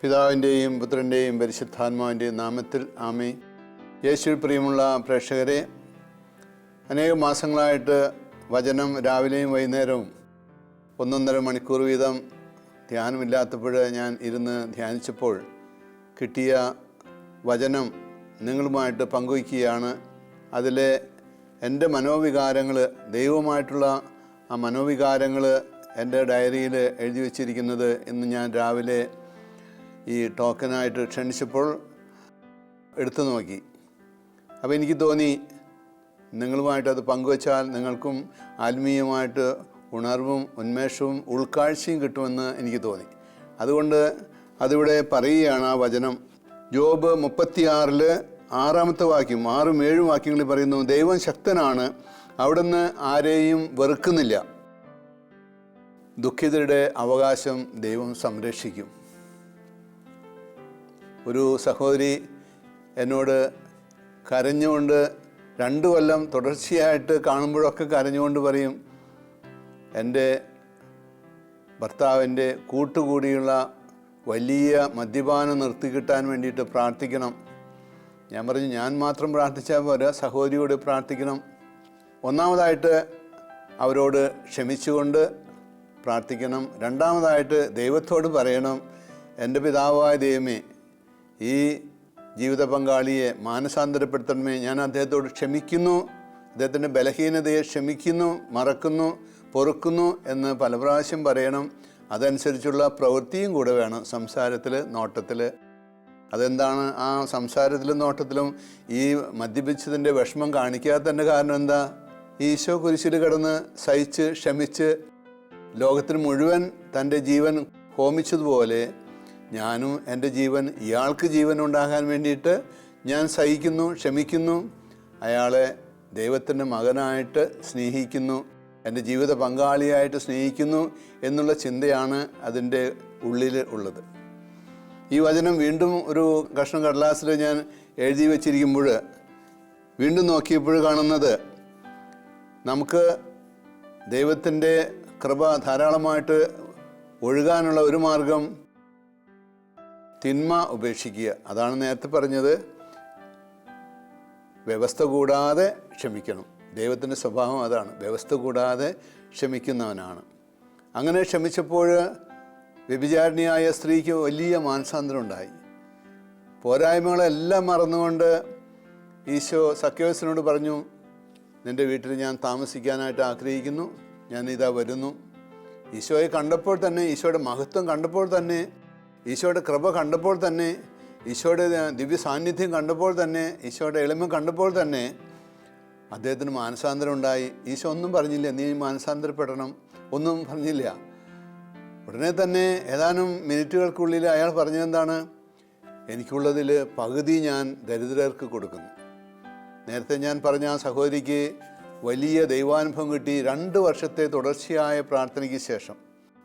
പിതാവിൻ്റെയും പുത്രൻ്റെയും പരിശുദ്ധാത്മാവിൻ്റെയും നാമത്തിൽ ആമേൻ. യേശുവിൽ പ്രിയമുള്ള പ്രേക്ഷകരെ, അനേക മാസങ്ങളായിട്ട് വചനം രാവിലെയും വൈകുന്നേരവും 1.5 മണിക്കൂർ വീതം ധ്യാനമില്ലാത്തപ്പോൾ ഞാൻ ഇരുന്ന് ധ്യാനിച്ചപ്പോൾ കിട്ടിയ വചനം നിങ്ങളുമായിട്ട് പങ്കുവയ്ക്കുകയാണ്. അതിലെ എൻ്റെ മനോവികാരങ്ങൾ, ദൈവമായിട്ടുള്ള ആ മനോവികാരങ്ങൾ എൻ്റെ ഡയറിയിൽ എഴുതി വച്ചിരിക്കുന്നത് ഇന്ന് ഞാൻ രാവിലെ ഈ ടോക്കനായിട്ട് ക്ഷണിച്ചപ്പോൾ എടുത്തു നോക്കി. അപ്പോൾ എനിക്ക് തോന്നി നിങ്ങളുമായിട്ടത് പങ്കുവച്ചാൽ നിങ്ങൾക്കും ആത്മീയമായിട്ട് ഉണർവും ഉന്മേഷവും ഉൾക്കാഴ്ചയും കിട്ടുമെന്ന് എനിക്ക് തോന്നി. അതുകൊണ്ട് അതിവിടെ പറയുകയാണ്. ആ വചനം ജോബ് 36 6-ാമത്തെ വാക്യം, 6ഉം 7ഉം വാക്യങ്ങളിൽ പറയുന്നു, ദൈവം ശക്തനാണ്, അവിടുന്ന് ആരെയും വെറുക്കുന്നില്ല, ദുഃഖിതരുടെ അവകാശം ദൈവം സംരക്ഷിക്കും. ഒരു സഹോദരി എന്നോട് കരഞ്ഞുകൊണ്ട് 2 കൊല്ലം തുടർച്ചയായിട്ട് കാണുമ്പോഴൊക്കെ കരഞ്ഞുകൊണ്ട് പറയും, എൻ്റെ ഭർത്താവിൻ്റെ കൂട്ടുകൂടിയുള്ള വലിയ മദ്യപാനം നിർത്തിക്കിട്ടാൻ വേണ്ടിയിട്ട് പ്രാർത്ഥിക്കണം. ഞാൻ പറഞ്ഞു, ഞാൻ മാത്രം പ്രാർത്ഥിച്ചാൽ പോരാ, സഹോദരിയോട് പ്രാർത്ഥിക്കണം. ഒന്നാമതായിട്ട് അവരോട് ക്ഷമിച്ചുകൊണ്ട് പ്രാർത്ഥിക്കണം. രണ്ടാമതായിട്ട് ദൈവത്തോട് പറയണം, എൻ്റെ പിതാവായ ദൈവമേ, ഈ ജീവിത പങ്കാളിയെ മാനസാന്തരപ്പെടുത്തണമേ, ഞാൻ അദ്ദേഹത്തോട് ക്ഷമിക്കുന്നു, അദ്ദേഹത്തിൻ്റെ ബലഹീനതയെ ക്ഷമിക്കുന്നു, മറക്കുന്നു, പൊറുക്കുന്നു എന്ന് പല പ്രാവശ്യം പറയണം. അതനുസരിച്ചുള്ള പ്രവൃത്തിയും കൂടെ വേണം സംസാരത്തിൽ, നോട്ടത്തിൽ. അതെന്താണ് ആ സംസാരത്തിലും നോട്ടത്തിലും ഈ മദ്യപിച്ചതിൻ്റെ വിഷമം കാണിക്കാത്തതിൻ്റെ കാരണം എന്താ? ഈശോ കുരിശിൽ കിടന്ന് സഹിച്ച് ക്ഷമിച്ച് ലോകത്തിന് മുഴുവൻ തൻ്റെ ജീവൻ ഹോമിച്ചതുപോലെ ഞാനും എൻ്റെ ജീവൻ ഇയാൾക്ക് ജീവൻ ഉണ്ടാകാൻ വേണ്ടിയിട്ട് ഞാൻ സഹിക്കുന്നു, ക്ഷമിക്കുന്നു, അയാളെ ദൈവത്തിൻ്റെ മകനായിട്ട് സ്നേഹിക്കുന്നു, എൻ്റെ ജീവിത പങ്കാളിയായിട്ട് സ്നേഹിക്കുന്നു എന്നുള്ള ചിന്തയാണ് അതിൻ്റെ ഉള്ളിൽ ഉള്ളത്. ഈ വചനം വീണ്ടും ഒരു കഷ്ണം കടലാസിൽ ഞാൻ എഴുതി വച്ചിരിക്കുമ്പോൾ വീണ്ടും നോക്കിയപ്പോൾ കാണുന്നത്, നമുക്ക് ദൈവത്തിൻ്റെ കൃപ ധാരാളമായിട്ട് ഒഴുകാനുള്ള ഒരു മാർഗം തിന്മ ഉപേക്ഷിക്കുക. അതാണ് നേരത്തെ പറഞ്ഞത്, വ്യവസ്ഥ കൂടാതെ ക്ഷമിക്കണം. ദൈവത്തിൻ്റെ സ്വഭാവം അതാണ്, വ്യവസ്ഥ കൂടാതെ ക്ഷമിക്കുന്നവനാണ്. അങ്ങനെ ക്ഷമിച്ചപ്പോൾ വ്യഭിചാരിണിയായ സ്ത്രീക്ക് വലിയ മാനസാന്തരം ഉണ്ടായി. പോരായ്മകളെല്ലാം മറന്നുകൊണ്ട് ഈശോ സക്കേവസിനോട് പറഞ്ഞു, നിൻ്റെ വീട്ടിൽ ഞാൻ താമസിക്കാനായിട്ട് ആഗ്രഹിക്കുന്നു, ഞാൻ ഇതാ വരുന്നു. ഈശോയെ കണ്ടപ്പോൾ തന്നെ, ഈശോയുടെ മഹത്വം കണ്ടപ്പോൾ തന്നെ, ഈശോയുടെ കൃപ കണ്ടപ്പോൾ തന്നെ, ഈശോയുടെ ദിവ്യ സാന്നിധ്യം കണ്ടപ്പോൾ തന്നെ, ഈശോയുടെ എളിമ കണ്ടപ്പോൾ തന്നെ അദ്ദേഹത്തിന് മാനസാന്തരം ഉണ്ടായി. ഈശോ ഒന്നും പറഞ്ഞില്ല, നീ മാനസാന്തരപ്പെടണം, ഒന്നും പറഞ്ഞില്ല. ഉടനെ തന്നെ ഏതാനും മിനിറ്റുകൾക്കുള്ളിൽ അയാൾ പറഞ്ഞതെന്താണ്? എനിക്കുള്ളതിൽ പകുതി ഞാൻ ദരിദ്രർക്ക് കൊടുക്കുന്നു. നേരത്തെ ഞാൻ പറഞ്ഞ ആ സഹോദരിക്ക് വലിയ ദൈവാനുഭവം കിട്ടി. 2 വർഷത്തെ തുടർച്ചയായ പ്രാർത്ഥനയ്ക്ക് ശേഷം.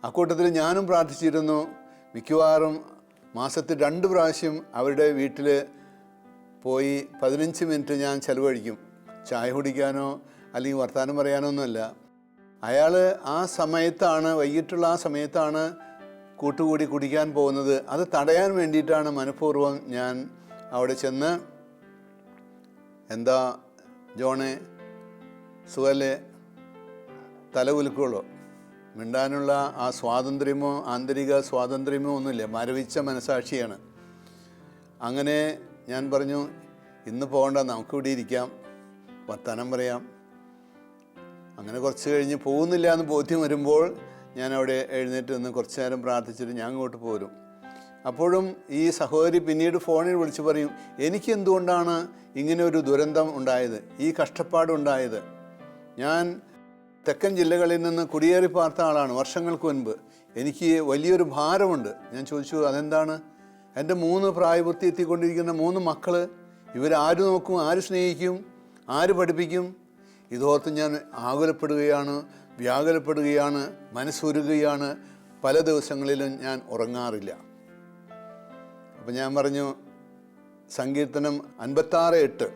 അക്കൂട്ടത്തിൽ ഞാനും പ്രാർത്ഥിച്ചിരുന്നു. മിക്കവാറും മാസത്തിൽ 2 പ്രാവശ്യം അവരുടെ വീട്ടിൽ പോയി 15 മിനിറ്റ് ഞാൻ ചിലവഴിക്കും. ചായ കുടിക്കാനോ അല്ലെങ്കിൽ വർത്തമാനം പറയാനോ ഒന്നുമല്ല. അയാൾ ആ സമയത്താണ്, വൈകിട്ടുള്ള ആ സമയത്താണ് കൂട്ടുകൂടി കുടിക്കാൻ പോകുന്നത്. അത് തടയാൻ വേണ്ടിയിട്ടാണ് മനഃപൂർവ്വം ഞാൻ അവിടെ ചെന്ന്, എന്താ ജോണെ, സുഖല്ലേ, തല കുലുക്കുള്ളൂ, മിണ്ടാനുള്ള ആ സ്വാതന്ത്ര്യമോ ആന്തരിക സ്വാതന്ത്ര്യമോ ഒന്നുമില്ല, മരവിച്ച മനസാക്ഷിയാണ്. അങ്ങനെ ഞാൻ പറഞ്ഞു, ഇന്ന് പോകണ്ട, നമുക്കിവിടെ ഇരിക്കാം, വർത്തമാനം പറയാം. അങ്ങനെ കുറച്ച് കഴിഞ്ഞ് പോകുന്നില്ല എന്ന് ബോധ്യം വരുമ്പോൾ ഞാൻ അവിടെ എഴുന്നേറ്റ് നിന്ന് കുറച്ച് നേരം പ്രാർത്ഥിച്ചിട്ട് ഞാൻ അങ്ങോട്ട് പോരും. അപ്പോഴും ഈ സഹോദരി പിന്നീട് ഫോണിൽ വിളിച്ച് പറയും, എനിക്ക് എന്തുകൊണ്ടാണ് ഇങ്ങനെ ഒരു ദുരന്തം ഉണ്ടായത്, ഈ കഷ്ടപ്പാടുണ്ടായത്? ഞാൻ തെക്കൻ ജില്ലകളിൽ നിന്ന് കുടിയേറി പാർത്ത ആളാണ് വർഷങ്ങൾക്ക് മുൻപ്. എനിക്ക് വലിയൊരു ഭാരമുണ്ട്. ഞാൻ ചോദിച്ചു, അതെന്താണ്? എൻ്റെ 3 പ്രായപൂർത്തി എത്തിക്കൊണ്ടിരിക്കുന്ന 3 മക്കൾ, ഇവരാര് നോക്കും, ആര് സ്നേഹിക്കും, ആര് പഠിപ്പിക്കും? ഇതോർത്ത് ഞാൻ ആകുലപ്പെടുകയാണ്, വ്യാകുലപ്പെടുകയാണ്, മനസ്സുരുകയാണ്. പല ദിവസങ്ങളിലും ഞാൻ ഉറങ്ങാറില്ല. അപ്പം ഞാൻ പറഞ്ഞു, സങ്കീർത്തനം 56:8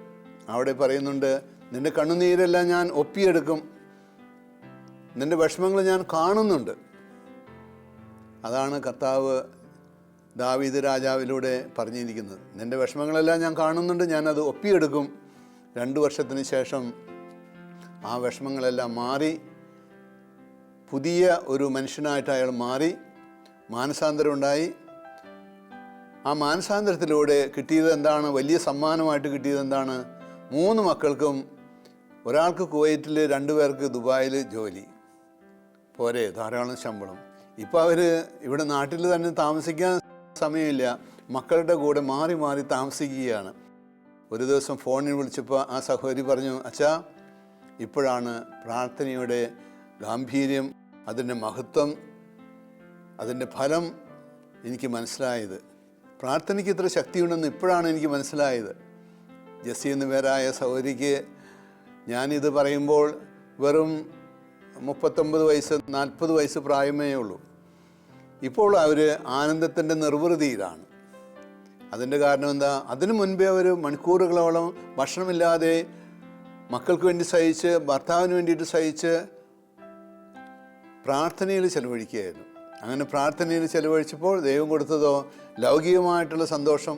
അവിടെ പറയുന്നുണ്ട്, നിൻ്റെ കണ്ണുനീരെല്ലാം ഞാൻ ഒപ്പിയെടുക്കും, നിൻ്റെ വിഷമങ്ങൾ ഞാൻ കാണുന്നുണ്ട്. അതാണ് കർത്താവ് ദാവീദ് രാജാവിലൂടെ പറഞ്ഞിരിക്കുന്നത്. നിൻ്റെ വിഷമങ്ങളെല്ലാം ഞാൻ കാണുന്നുണ്ട്, ഞാനത് ഒപ്പിയെടുക്കും. 2 വർഷത്തിന് ശേഷം ആ വിഷമങ്ങളെല്ലാം മാറി പുതിയ ഒരു മനുഷ്യനായിട്ട് അയാൾ മാറി, മാനസാന്തരം ഉണ്ടായി. ആ മാനസാന്തരത്തിലൂടെ കിട്ടിയത് എന്താണ്? വലിയ സമ്മാനമായിട്ട് കിട്ടിയത് എന്താണ്? 3 മക്കൾക്കും, ഒരാൾക്ക് കുവൈറ്റിൽ, 2 പേർക്ക് ദുബായിൽ ജോലി. പോരെ, ധാരാളം ശമ്പളം. ഇപ്പോൾ അവർ ഇവിടെ നാട്ടിൽ തന്നെ താമസിക്കാൻ സമയമില്ല, മക്കളുടെ കൂടെ മാറി മാറി താമസിക്കുകയാണ്. ഒരു ദിവസം ഫോണിൽ വിളിച്ചപ്പോൾ ആ സഹോദരി പറഞ്ഞു, അച്ഛാ, ഇപ്പോഴാണ് പ്രാർത്ഥനയുടെ ഗാംഭീര്യം, അതിൻ്റെ മഹത്വം, അതിൻ്റെ ഫലം എനിക്ക് മനസ്സിലായത്. പ്രാർത്ഥനയ്ക്ക് ഇത്ര ശക്തിയുണ്ടെന്ന് ഇപ്പോഴാണ് എനിക്ക് മനസ്സിലായത്. ജെസ്സി എന്ന പേരായ സഹോദരിക്ക് ഞാനിത് പറയുമ്പോൾ വെറും 39 വയസ്സ് 40 വയസ്സ് പ്രായമേ ഉള്ളൂ. ഇപ്പോൾ അവർ ആനന്ദത്തിൻ്റെ നിർവൃതിയിലാണ്. അതിൻ്റെ കാരണം എന്താ? അതിനു മുൻപേ അവർ മണിക്കൂറുകളോളം ഭക്ഷണമില്ലാതെ മക്കൾക്ക് വേണ്ടി സഹിച്ച്, ഭർത്താവിന് വേണ്ടിയിട്ട് സഹിച്ച് പ്രാർത്ഥനയിൽ ചെലവഴിക്കുകയായിരുന്നു. അങ്ങനെ പ്രാർത്ഥനയിൽ ചെലവഴിച്ചപ്പോൾ ദൈവം കൊടുത്തതോ ലൗകികമായിട്ടുള്ള സന്തോഷം.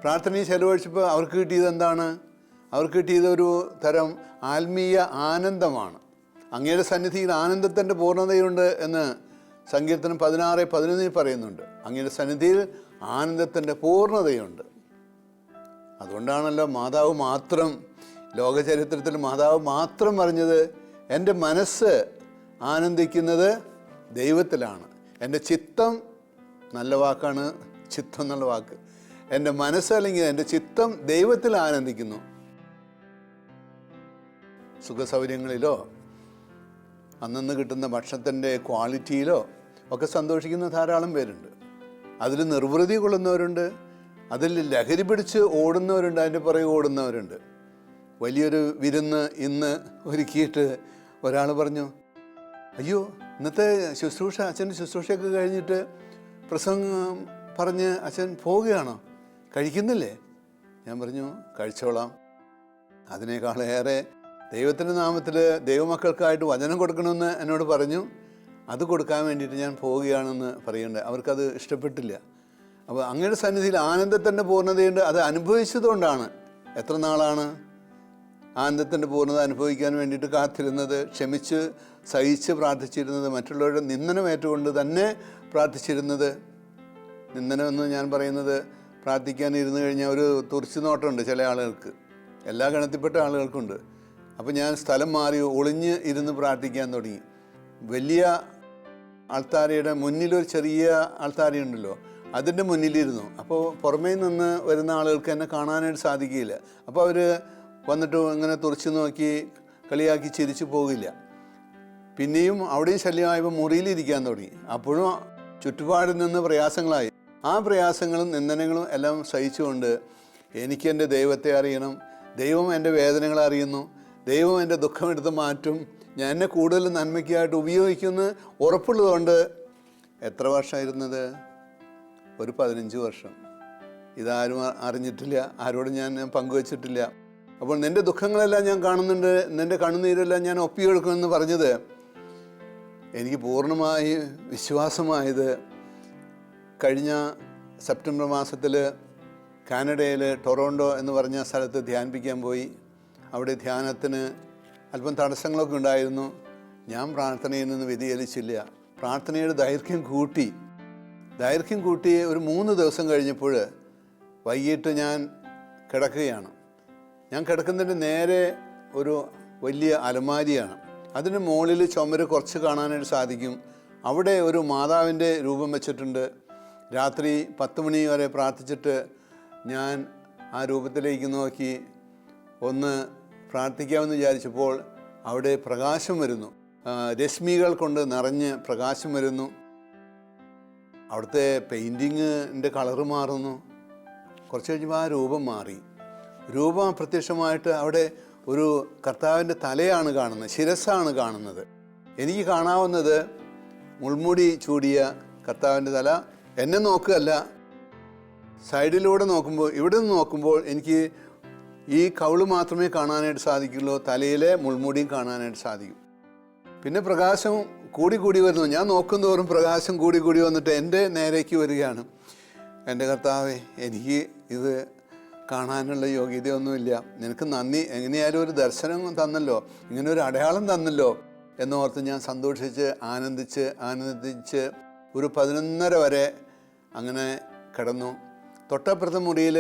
പ്രാർത്ഥനയിൽ ചെലവഴിച്ചപ്പോൾ അവർക്ക് കിട്ടിയത് എന്താണ്? അവർക്ക് കിട്ടിയത് ഒരു തരം ആത്മീയ ആനന്ദമാണ്. അങ്ങയുടെ സന്നിധിയിൽ ആനന്ദത്തിൻ്റെ പൂർണ്ണതയുണ്ട് എന്ന് സങ്കീർത്തനം 16:11 പറയുന്നുണ്ട്. അങ്ങയുടെ സന്നിധിയിൽ ആനന്ദത്തിൻ്റെ പൂർണ്ണതയുണ്ട്. അതുകൊണ്ടാണല്ലോ മാതാവ് മാത്രം, ലോകചരിത്രത്തിൽ മാതാവ് മാത്രം പറഞ്ഞത്, എൻ്റെ മനസ്സ് ആനന്ദിക്കുന്നത് ദൈവത്തിലാണ്. എൻ്റെ ചിത്തം, നല്ല വാക്കാണ് ചിത്തം എന്നുള്ള വാക്ക്, എൻ്റെ മനസ്സ് അല്ലെങ്കിൽ എൻ്റെ ചിത്തം ദൈവത്തിൽ ആനന്ദിക്കുന്നു. സുഖസൗകര്യങ്ങളിലോ അന്നന്ന് കിട്ടുന്ന ഭക്ഷണത്തിൻ്റെ ക്വാളിറ്റിയിലോ ഒക്കെ സന്തോഷിക്കുന്ന ധാരാളം പേരുണ്ട്. അതിൽ നിർവൃതി കൊള്ളുന്നവരുണ്ട്, അതിൽ ലഹരി പിടിച്ച് ഓടുന്നവരുണ്ട്, അതിൻ്റെ പുറകെ ഓടുന്നവരുണ്ട്. വലിയൊരു വിരുന്ന് ഇന്ന് ഒരുക്കിയിട്ട് ഒരാൾ പറഞ്ഞു, അയ്യോ, ഇന്നത്തെ ശുശ്രൂഷ, അച്ഛൻ്റെ ശുശ്രൂഷയൊക്കെ കഴിഞ്ഞിട്ട് പ്രസംഗം പറഞ്ഞ് അച്ഛൻ പോവുകയാണോ? കഴിക്കുന്നില്ലേ? ഞാൻ പറഞ്ഞു, കഴിച്ചോളാം. അതിനേക്കാളേറെ ദൈവത്തിൻ്റെ നാമത്തിൽ ദൈവമക്കൾക്കായിട്ട് വചനം കൊടുക്കണമെന്ന് എന്നോട് പറഞ്ഞു. അത് കൊടുക്കാൻ വേണ്ടിയിട്ട് ഞാൻ പോവുകയാണെന്ന് പറയേണ്ടത്. അവർക്കത് ഇഷ്ടപ്പെട്ടില്ല. അപ്പോൾ അങ്ങയുടെ സന്നിധിയിൽ ആനന്ദത്തിൻ്റെ പൂർണ്ണതയുണ്ട്. അത് അനുഭവിച്ചതുകൊണ്ടാണ്. എത്ര നാളാണ് ആനന്ദത്തിൻ്റെ പൂർണ്ണത അനുഭവിക്കാൻ വേണ്ടിയിട്ട് കാത്തിരുന്നത്, ക്ഷമിച്ച് സഹിച്ച് പ്രാർത്ഥിച്ചിരുന്നത്, മറ്റുള്ളവരുടെ നിന്ദനമേറ്റുകൊണ്ട് തന്നെ പ്രാർത്ഥിച്ചിരുന്നത്. നിന്ദനമെന്ന് ഞാൻ പറയുന്നത്, പ്രാർത്ഥിക്കാൻ ഇരുന്ന് കഴിഞ്ഞാൽ ഒരു തുറിച്ചു നോട്ടമുണ്ട് ചില ആളുകൾക്ക്, എല്ലാ ഗണത്തിൽപ്പെട്ട ആളുകൾക്കുണ്ട്. അപ്പോൾ ഞാൻ സ്ഥലം മാറി ഒളിഞ്ഞ് ഇരുന്ന് പ്രാർത്ഥിക്കാൻ തുടങ്ങി. വലിയ ആൾത്താരയുടെ മുന്നിലൊരു ചെറിയ ആൾത്താരയുണ്ടല്ലോ, അതിൻ്റെ മുന്നിലിരുന്നു. അപ്പോൾ പുറമേ നിന്ന് വരുന്ന ആളുകൾക്ക് എന്നെ കാണാനായിട്ട് സാധിക്കില്ല. അപ്പോൾ അവർ വന്നിട്ട് ഇങ്ങനെ തുറച്ചു നോക്കി കളിയാക്കി ചിരിച്ചു പോകില്ല. പിന്നെയും അവിടെയും ശല്യമായപ്പോൾ മുറിയിലിരിക്കാൻ തുടങ്ങി. അപ്പോഴും ചുറ്റുപാടിൽ നിന്ന് പ്രയാസങ്ങളായി. ആ പ്രയാസങ്ങളും നിന്ദനങ്ങളും എല്ലാം സഹിച്ചുകൊണ്ട് എനിക്ക് എൻ്റെ ദൈവത്തെ അറിയണം, ദൈവം എൻ്റെ വേദനകളെ അറിയുന്നു, ദൈവം എൻ്റെ ദുഃഖമെടുത്ത് മാറ്റും, ഞാൻ എന്നെ കൂടുതൽ നന്മയ്ക്കായിട്ട് ഉപയോഗിക്കുമെന്ന് ഉറപ്പുള്ളതുകൊണ്ട് എത്ര വർഷമായിരുന്നത്? ഒരു 15 വർഷം. ഇതാരും അറിഞ്ഞിട്ടില്ല, ആരോടും ഞാൻ പങ്കുവച്ചിട്ടില്ല. അപ്പോൾ നിൻ്റെ ദുഃഖങ്ങളെല്ലാം ഞാൻ കാണുന്നുണ്ട്, നിൻ്റെ കണ്ണുനീരെല്ലാം ഞാൻ ഒപ്പിയെടുക്കുമെന്ന് പറഞ്ഞത് എനിക്ക് പൂർണ്ണമായി വിശ്വാസമായത് കഴിഞ്ഞ സെപ്റ്റംബർ മാസത്തിൽ കാനഡയിൽ ടൊറോണ്ടോ എന്ന് പറഞ്ഞ സ്ഥലത്ത് ധ്യാനിപ്പിക്കാൻ പോയി. അവിടെ ധ്യാനത്തിന് അല്പം തടസ്സങ്ങളൊക്കെ ഉണ്ടായിരുന്നു. ഞാൻ പ്രാർത്ഥനയിൽ നിന്ന് വ്യതിചലിച്ചില്ല. പ്രാർത്ഥനയുടെ ദൈർഘ്യം കൂട്ടി ഒരു 3 ദിവസം കഴിഞ്ഞപ്പോൾ വൈകിട്ട് ഞാൻ കിടക്കുകയാണ്. ഞാൻ കിടക്കുന്നതിൻ്റെ നേരെ ഒരു വലിയ അലമാരിയാണ്. അതിന് മുകളിൽ ചുമര് കുറച്ച് കാണാനായിട്ട് സാധിക്കും. അവിടെ ഒരു മാതാവിൻ്റെ രൂപം വെച്ചിട്ടുണ്ട്. രാത്രി 10 മണി വരെ പ്രാർത്ഥിച്ചിട്ട് ഞാൻ ആ രൂപത്തിലേക്ക് നോക്കി ഒന്ന് പ്രാർത്ഥിക്കാമെന്ന് വിചാരിച്ചപ്പോൾ അവിടെ പ്രകാശം വരുന്നു, രശ്മികൾ കൊണ്ട് നിറഞ്ഞ് പ്രകാശം വരുന്നു. അവിടുത്തെ പെയിൻറ്റിങ്ങിൻ്റെ കളറ് മാറുന്നു. കുറച്ച് കഴിഞ്ഞപ്പോൾ ആ രൂപം മാറി. രൂപം അപ്രത്യക്ഷമായിട്ട് അവിടെ ഒരു കർത്താവിൻ്റെ തലയാണ് കാണുന്നത്, ശിരസ്സാണ് കാണുന്നത്. എനിക്ക് കാണാവുന്നത് മുൾമുടി ചൂടിയ കർത്താവിൻ്റെ തല. എന്നെ നോക്കുകയല്ല, സൈഡിലൂടെ നോക്കുമ്പോൾ, ഇവിടെ നിന്ന് നോക്കുമ്പോൾ എനിക്ക് ഈ കവിള് മാത്രമേ കാണാനായിട്ട് സാധിക്കുള്ളൂ, തലയിലെ മുൾമുടിയും കാണാനായിട്ട് സാധിക്കും. പിന്നെ പ്രകാശം കൂടി വരുന്നു. ഞാൻ നോക്കുന്തോറും പ്രകാശം കൂടി വന്നിട്ട് എൻ്റെ നേരേക്ക് വരികയാണ്. എൻ്റെ കർത്താവേ, എനിക്ക് ഇത് കാണാനുള്ള യോഗ്യതയൊന്നുമില്ല, നിനക്ക് നന്ദി, എങ്ങനെയായാലും ഒരു ദർശനം തന്നല്ലോ, ഇങ്ങനെ ഒരു അടയാളം തന്നല്ലോ എന്നോർത്ത് ഞാൻ സന്തോഷിച്ച് ആനന്ദിച്ച് ഒരു 11:30 വരെ അങ്ങനെ കിടന്നു. തൊട്ടപ്പുറത്തെ മുറിയിൽ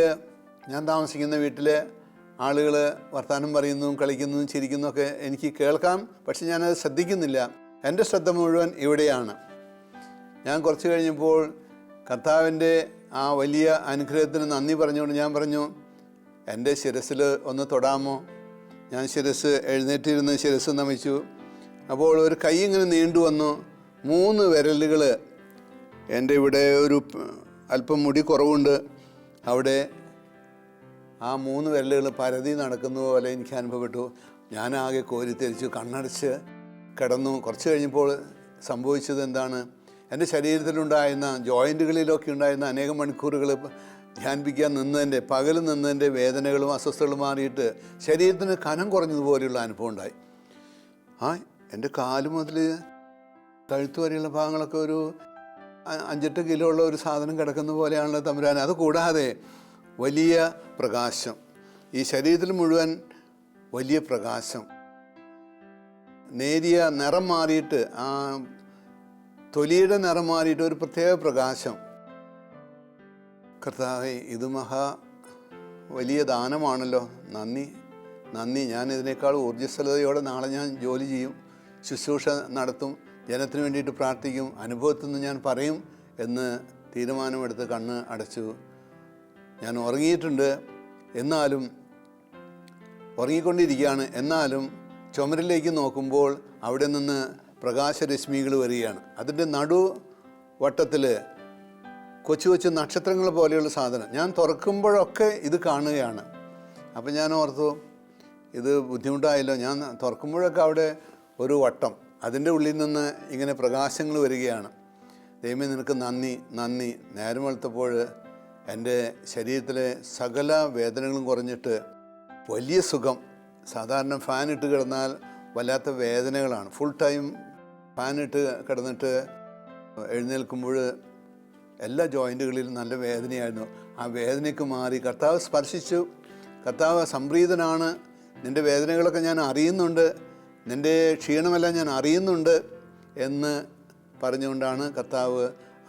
ഞാൻ താമസിക്കുന്ന വീട്ടിൽ ആളുകൾ വർത്തമാനം പറയുന്നതും കളിക്കുന്നതും ചിരിക്കുന്നതൊക്കെ എനിക്ക് കേൾക്കാം. പക്ഷെ ഞാനത് ശ്രദ്ധിക്കുന്നില്ല. എൻ്റെ ശ്രദ്ധ മുഴുവൻ ഇവിടെയാണ്. ഞാൻ കുറച്ച് കഴിഞ്ഞപ്പോൾ കർത്താവിൻ്റെ ആ വലിയ അനുഗ്രഹത്തിന് നന്ദി പറഞ്ഞുകൊണ്ട് ഞാൻ പറഞ്ഞു, എൻ്റെ ശിരസിൽ ഒന്ന് തൊടാമോ? ഞാൻ ശിരസ് എഴുന്നേറ്റിരുന്ന് ശിരസ് നമിച്ചു. അപ്പോൾ ഒരു കൈ ഇങ്ങനെ നീണ്ടു വന്നു. 3 വിരലുകൾ, എൻ്റെ ഇവിടെ ഒരു അല്പം മുടി കുറവുണ്ട്, അവിടെ ആ 3 വിരലുകൾ പരതി നടക്കുന്ന പോലെ എനിക്ക് അനുഭവപ്പെട്ടു. ഞാനാകെ കോരിത്തെരിച്ചു, കണ്ണടച്ച് കിടന്നു. കുറച്ച് കഴിഞ്ഞപ്പോൾ സംഭവിച്ചത് എന്താണ്? എൻ്റെ ശരീരത്തിലുണ്ടായിരുന്ന ജോയിൻറ്റുകളിലൊക്കെ ഉണ്ടായിരുന്ന അനേകം മണിക്കൂറുകൾ ധ്യാനിപ്പിക്കാൻ നിന്നതിൻ്റെ, പകൽ നിന്നതിൻ്റെ വേദനകളും അസ്വസ്ഥതകളും മാറിയിട്ട് ശരീരത്തിന് കനം കുറഞ്ഞതുപോലെയുള്ള അനുഭവം ഉണ്ടായി. എൻ്റെ കാല് മുതൽ കഴുത്ത് വരെയുള്ള ഭാഗങ്ങളൊക്കെ ഒരു 5-8 കിലോ ഉള്ള ഒരു സാധനം കിടക്കുന്ന പോലെയാണല്ലോ തമ്പുരാൻ. അതുകൂടാതെ വലിയ പ്രകാശം, ഈ ശരീരത്തിൽ മുഴുവൻ വലിയ പ്രകാശം, നേരിയ നിറം മാറിയിട്ട്, ആ തൊലിയുടെ നിറം മാറിയിട്ട് ഒരു പ്രത്യേക പ്രകാശം. കർത്താവേ, ഇത് വലിയ ദാനമാണല്ലോ. നന്ദി. ഞാൻ ഇതിനേക്കാൾ ഊർജ്ജസ്വലതയോടെ നാളെ ഞാൻ ജോലി ചെയ്യും, ശുശ്രൂഷ നടത്തും, ജനത്തിന് വേണ്ടിയിട്ട് പ്രാർത്ഥിക്കും, അനുഭവത്തിൽ നിന്ന് ഞാൻ പറയും എന്ന് തീരുമാനമെടുത്ത് കണ്ണ് അടച്ചു. ഞാൻ ഉറങ്ങിയിട്ടുണ്ട്, എന്നാലും ഉറങ്ങിക്കൊണ്ടിരിക്കുകയാണ്. എന്നാലും ചുമരിലേക്ക് നോക്കുമ്പോൾ അവിടെ നിന്ന് പ്രകാശരശ്മികൾ വരികയാണ്. അതിൻ്റെ നടുവട്ടത്തിൽ കൊച്ചു നക്ഷത്രങ്ങൾ പോലെയുള്ള സാധനം. ഞാൻ തുറക്കുമ്പോഴൊക്കെ ഇത് കാണുകയാണ്. അപ്പം ഞാൻ ഓർത്തു, ഇത് ബുദ്ധിമുട്ടായല്ലോ. ഞാൻ തുറക്കുമ്പോഴൊക്കെ അവിടെ ഒരു വട്ടം, അതിൻ്റെ ഉള്ളിൽ നിന്ന് ഇങ്ങനെ പ്രകാശങ്ങൾ വരികയാണ്. ദൈവമേ, നിനക്ക് നന്ദി. നേരം വെളുത്തപ്പോൾ എൻ്റെ ശരീരത്തിലെ സകല വേദനകളും കുറഞ്ഞിട്ട് വലിയ സുഖം. സാധാരണ ഫാനിട്ട് കിടന്നാൽ വല്ലാത്ത വേദനകളാണ്. ഫുൾ ടൈം ഫാനിട്ട് കിടന്നിട്ട് എഴുന്നേൽക്കുമ്പോൾ എല്ലാ ജോയിൻറ്റുകളിലും നല്ല വേദനയായിരുന്നു. ആ വേദനയ്ക്ക് മാറി കർത്താവ് സ്പർശിച്ചു. കർത്താവ് സംപ്രീതനാണ്. നിൻ്റെ വേദനകളൊക്കെ ഞാൻ അറിയുന്നുണ്ട്, നിൻ്റെ ക്ഷീണമെല്ലാം ഞാൻ അറിയുന്നുണ്ട് എന്ന് പറഞ്ഞുകൊണ്ടാണ് കർത്താവ്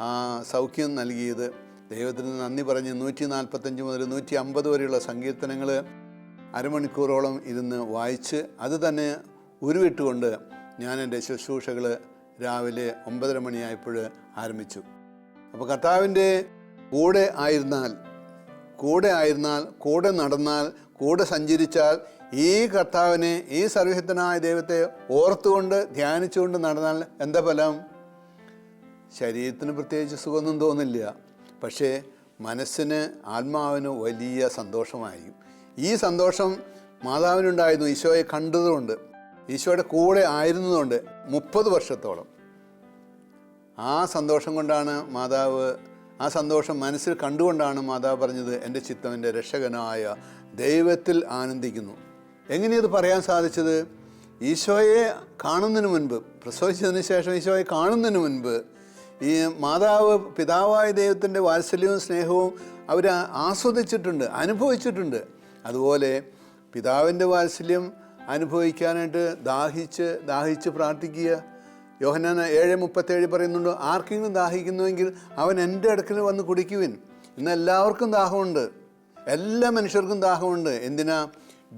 ആ സൗഖ്യം നൽകിയത്. ദൈവത്തിന് നന്ദി പറഞ്ഞ് 145 മുതൽ 150 വരെയുള്ള സങ്കീർത്തനങ്ങൾ അരമണിക്കൂറോളം ഇരുന്ന് വായിച്ച് അത് തന്നെ ഉരുവിട്ടുകൊണ്ട് ഞാൻ എൻ്റെ ശുശ്രൂഷകൾ രാവിലെ 9:30 മണിയായപ്പോൾ ആരംഭിച്ചു. അപ്പോൾ കർത്താവിൻ്റെ കൂടെ ആയിരുന്നാൽ, കൂടെ നടന്നാൽ, കൂടെ സഞ്ചരിച്ചാൽ, ഈ കർത്താവിനെ, ഈ സർവശക്തനായ ദൈവത്തെ ഓർത്തുകൊണ്ട് ധ്യാനിച്ചുകൊണ്ട് നടന്നാൽ എന്താ ഫലം? ശരീരത്തിന് പ്രത്യേകിച്ച് സുഖമൊന്നും തോന്നില്ല, പക്ഷേ മനസ്സിന്, ആത്മാവിന് വലിയ സന്തോഷമായിരിക്കും. ഈ സന്തോഷം മാതാവിനുണ്ടായിരുന്നു ഈശോയെ കണ്ടതുകൊണ്ട്, ഈശോയുടെ കൂടെ ആയിരുന്നതുകൊണ്ട് 30 വർഷത്തോളം. ആ സന്തോഷം കൊണ്ടാണ് മാതാവ്, ആ സന്തോഷം മനസ്സിൽ കണ്ടുകൊണ്ടാണ് മാതാവ് പറഞ്ഞത്, എൻ്റെ ചിത്തം എൻ്റെ രക്ഷകനായ ദൈവത്തിൽ ആനന്ദിക്കുന്നു. എങ്ങനെയത് പറയാൻ സാധിച്ചത്? ഈശോയെ കാണുന്നതിന് മുൻപ്, പ്രസവിച്ചതിന് ശേഷം ഈശോയെ കാണുന്നതിന് മുൻപ് ഈ മാതാവ് പിതാവായ ദൈവത്തിൻ്റെ വാത്സല്യവും സ്നേഹവും അവർ ആസ്വദിച്ചിട്ടുണ്ട്, അനുഭവിച്ചിട്ടുണ്ട്. അതുപോലെ പിതാവിൻ്റെ വാത്സല്യം അനുഭവിക്കാനായിട്ട് ദാഹിച്ച് പ്രാർത്ഥിക്കുക. യോഹന്നാൻ 7:37 പറയുന്നുണ്ട്, ആർക്കെങ്കിലും ദാഹിക്കുന്നുവെങ്കിൽ അവൻ എൻ്റെ അടുക്കൽ വന്ന് കുടിക്കുവിൻ. ഇന്ന് എല്ലാവർക്കും ദാഹമുണ്ട്, എല്ലാ മനുഷ്യർക്കും ദാഹമുണ്ട്. എന്തിനാ?